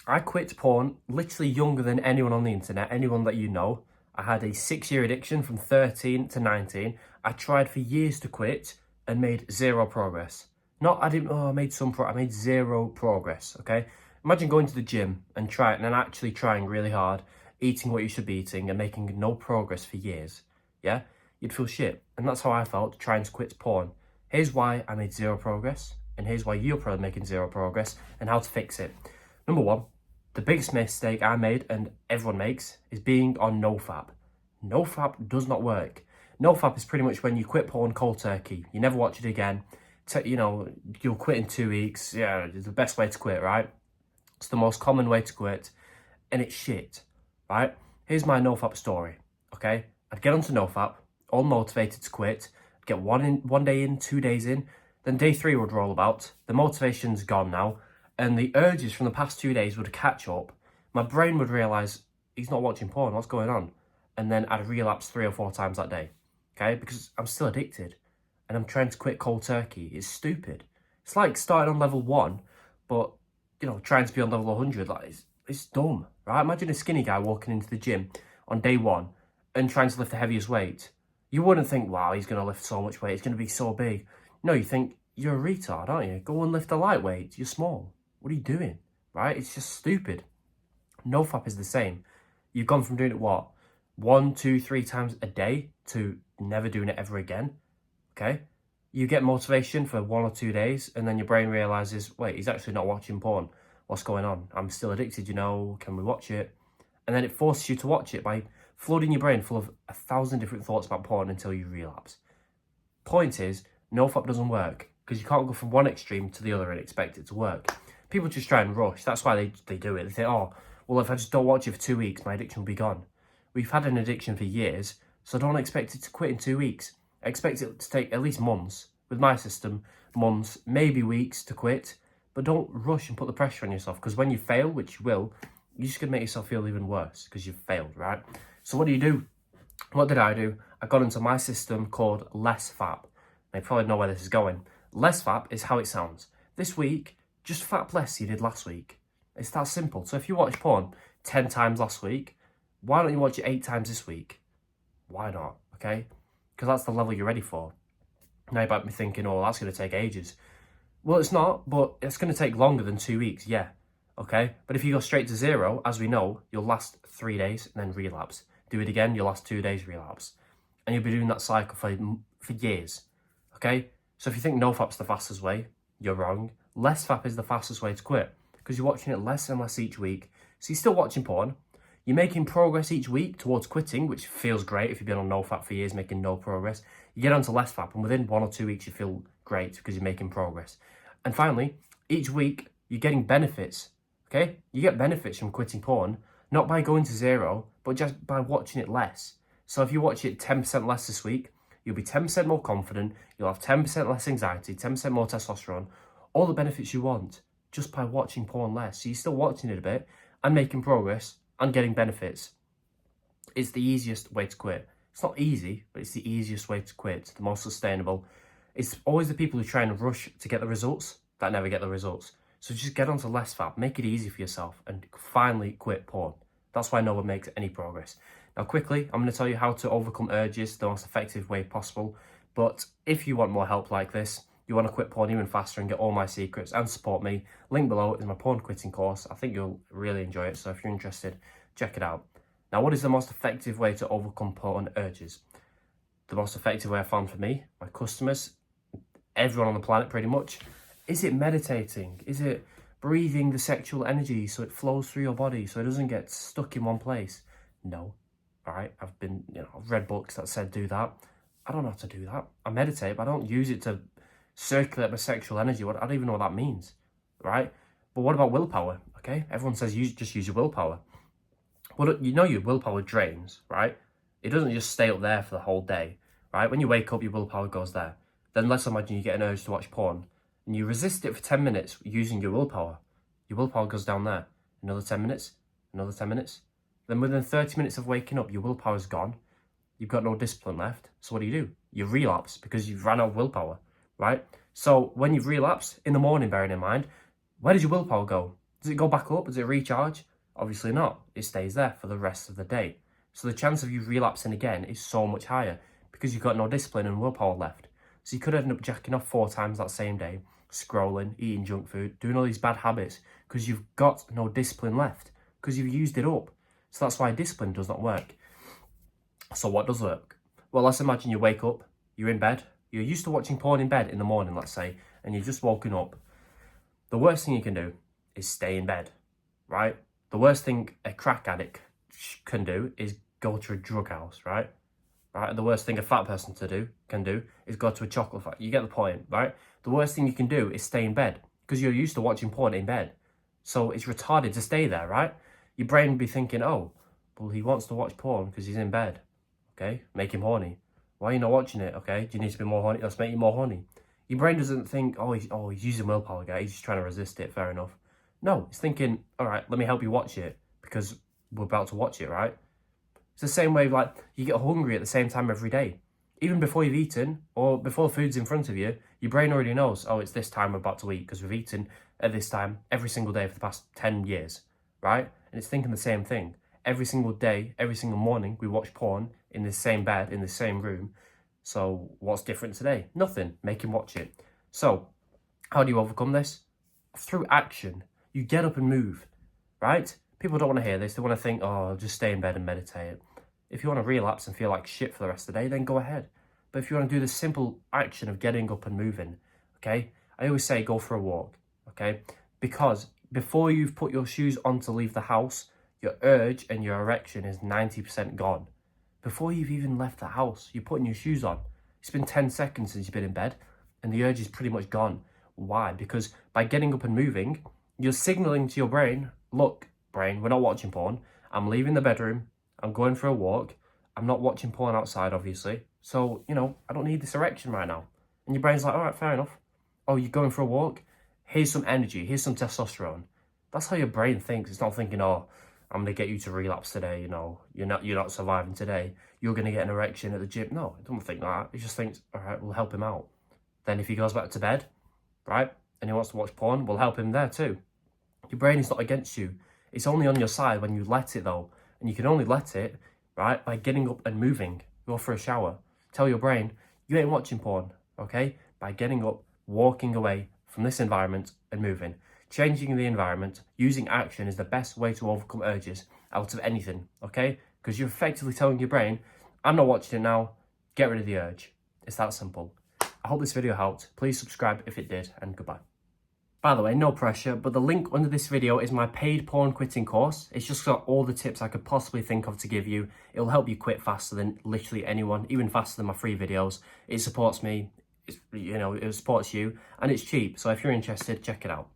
I quit porn literally younger than anyone on the internet, anyone that you know. I had a 6-year addiction from 13 to 19. I tried for years to quit and made zero progress. Not, I didn't, oh, I made I made zero progress, okay? Imagine going to the gym and actually trying really hard, eating what you should be eating and making no progress for years, yeah? You'd feel shit. And that's how I felt trying to quit porn. Here's why I made zero progress, and here's why you're probably making zero progress, and how to fix it. Number one, the biggest mistake I made, and everyone makes, is being on NoFap. NoFap does not work. NoFap is pretty much when you quit porn cold turkey. You never watch it again. You'll quit in 2 weeks. Yeah, it's the best way to quit, right? It's the most common way to quit, and it's shit, right? Here's my NoFap story, okay? I'd get onto NoFap, all motivated to quit, get one day in, 2 days in, then day 3 would roll about. The motivation's gone now, and the urges from the past 2 days would catch up. My brain would realise, he's not watching porn, what's going on? And then I'd relapse 3 or 4 times that day, okay? Because I'm still addicted, and I'm trying to quit cold turkey. It's stupid. It's like starting on level 1, but, trying to be on level 100, it's dumb, right? Imagine a skinny guy walking into the gym on day 1 and trying to lift the heaviest weight. You wouldn't think, wow, he's going to lift so much weight, it's going to be so big. No, you think, you're a retard, aren't you? Go and lift a lightweight, you're small. What are you doing, right? It's just stupid. NoFap is the same. You've gone from doing it, 1, 2, 3 times a day to never doing it ever again, okay? You get motivation for 1 or 2 days, and then your brain realises, wait, he's actually not watching porn. What's going on? I'm still addicted, can we watch it? And then it forces you to watch it by flooding your brain full of 1,000 different thoughts about porn until you relapse. Point is, NoFap doesn't work, because you can't go from one extreme to the other and expect it to work. People just try and rush. That's why they do it. They think, oh, well, if I just don't watch it for 2 weeks, my addiction will be gone. We've had an addiction for years, so don't expect it to quit in 2 weeks. Expect it to take at least months. With my system, months, maybe weeks to quit. But don't rush and put the pressure on yourself, because when you fail, which you will, you're just going to make yourself feel even worse because you've failed, right? So what do you do? What did I do? I got into my system called LessFap. They probably know where this is going. LessFap is how it sounds. This week, just fap less you did last week. It's that simple. So if you watch porn 10 times last week, why don't you watch it 8 times this week? Why not? Okay? Because that's the level you're ready for. Now you might be thinking, oh, that's going to take ages. Well, it's not, but it's going to take longer than 2 weeks, yeah. Okay? But if you go straight to 0, as we know, you'll last 3 days and then relapse. Do it again, you'll last 2 days, relapse. And you'll be doing that cycle for years. Okay? So if you think NoFap's the fastest way, you're wrong. LessFap is the fastest way to quit, because you're watching it less and less each week. So you're still watching porn. You're making progress each week towards quitting, which feels great if you've been on NoFap for years making no progress. You get onto LessFap, and within 1 or 2 weeks you feel great because you're making progress. And finally, each week you're getting benefits, okay? You get benefits from quitting porn, not by going to 0, but just by watching it less. So if you watch it 10% less this week, you'll be 10% more confident, you'll have 10% less anxiety, 10% more testosterone, all the benefits you want just by watching porn less. So you're still watching it a bit and making progress and getting benefits. It's the easiest way to quit. It's not easy, but it's the easiest way to quit, the most sustainable. It's always the people who try and rush to get the results that never get the results. So just get onto LessFap, make it easy for yourself, and finally quit porn. That's why no one makes any progress. Now quickly, I'm going to tell you how to overcome urges the most effective way possible. But if you want more help like this, you want to quit porn even faster and get all my secrets and support me, link below is my porn quitting course. I think you'll really enjoy it, so if you're interested, check it out. Now, what is the most effective way to overcome porn urges? The most effective way I found for me, my customers, everyone on the planet pretty much, is it meditating? Is it breathing the sexual energy so it flows through your body so it doesn't get stuck in one place? No, right? I've read books that said do that. I don't know how to do that. I meditate, but I don't use it to circulate my sexual energy. I don't even know what that means, right? But what about willpower, okay? Everyone says just use your willpower. Well, your willpower drains, right? It doesn't just stay up there for the whole day, right? When you wake up, your willpower goes there. Then let's imagine you get an urge to watch porn and you resist it for 10 minutes using your willpower. Your willpower goes down there. Another 10 minutes, another 10 minutes. Then within 30 minutes of waking up, your willpower's gone. You've got no discipline left. So what do? You relapse because you've ran out of willpower, right? So when you've relapsed in the morning, bearing in mind, where does your willpower go? Does it go back up? Does it recharge? Obviously not. It stays there for the rest of the day. So the chance of you relapsing again is so much higher because you've got no discipline and willpower left. So you could end up jacking off 4 times that same day, scrolling, eating junk food, doing all these bad habits because you've got no discipline left, because you've used it up. So that's why discipline does not work. So what does work? Well, let's imagine you wake up, you're in bed, you're used to watching porn in bed in the morning, let's say, and you've just woken up. The worst thing you can do is stay in bed, right? The worst thing a crack addict can do is go to a drug house, right? Right? The worst thing a fat person can do is go to a chocolate factory. You get the point, right? The worst thing you can do is stay in bed because you're used to watching porn in bed. So it's retarded to stay there, right? Your brain would be thinking, oh, well, he wants to watch porn because he's in bed. Okay, make him horny. Why are you not watching it? Okay, do you need to be more horny? Let's make you more horny. Your brain doesn't think, he's using willpower, guy. He's just trying to resist it. Fair enough. No, it's thinking, all right, let me help you watch it because we're about to watch it, right? It's the same way, like, you get hungry at the same time every day. Even before you've eaten or before food's in front of you, your brain already knows, oh, it's this time we're about to eat because we've eaten at this time every single day for the past 10 years, right? And it's thinking the same thing. Every single day, every single morning, we watch porn in the same bed, in the same room. So what's different today? Nothing. Make him watch it. So how do you overcome this? Through action. You get up and move, right? People don't want to hear this. They want to think, oh, just stay in bed and meditate. If you want to relapse and feel like shit for the rest of the day, then go ahead. But if you want to do the simple action of getting up and moving, okay? I always say go for a walk, okay? Because before you've put your shoes on to leave the house, your urge and your erection is 90% gone. Before you've even left the house, you're putting your shoes on. It's been 10 seconds since you've been in bed, and the urge is pretty much gone. Why? Because by getting up and moving, you're signaling to your brain, look, brain, we're not watching porn. I'm leaving the bedroom. I'm going for a walk. I'm not watching porn outside, obviously. So, I don't need this erection right now. And your brain's like, all right, fair enough. Oh, you're going for a walk? Here's some energy. Here's some testosterone. That's how your brain thinks. It's not thinking, oh, I'm going to get you to relapse today. You're not surviving today. You're going to get an erection at the gym. No, it doesn't think that. It just thinks, all right, we'll help him out. Then if he goes back to bed, right, and he wants to watch porn, we'll help him there too. Your brain is not against you. It's only on your side when you let it, though. And you can only let it, right, by getting up and moving. Go for a shower. Tell your brain, you ain't watching porn, okay? By getting up, walking away from this environment and moving. Changing the environment, using action is the best way to overcome urges out of anything, okay? Because you're effectively telling your brain, I'm not watching it now, get rid of the urge. It's that simple. I hope this video helped. Please subscribe if it did, and goodbye. By the way, no pressure, but the link under this video is my paid porn quitting course. It's just got all the tips I could possibly think of to give you. It'll help you quit faster than literally anyone, even faster than my free videos. It supports me, it supports you, and it's cheap. So if you're interested, check it out.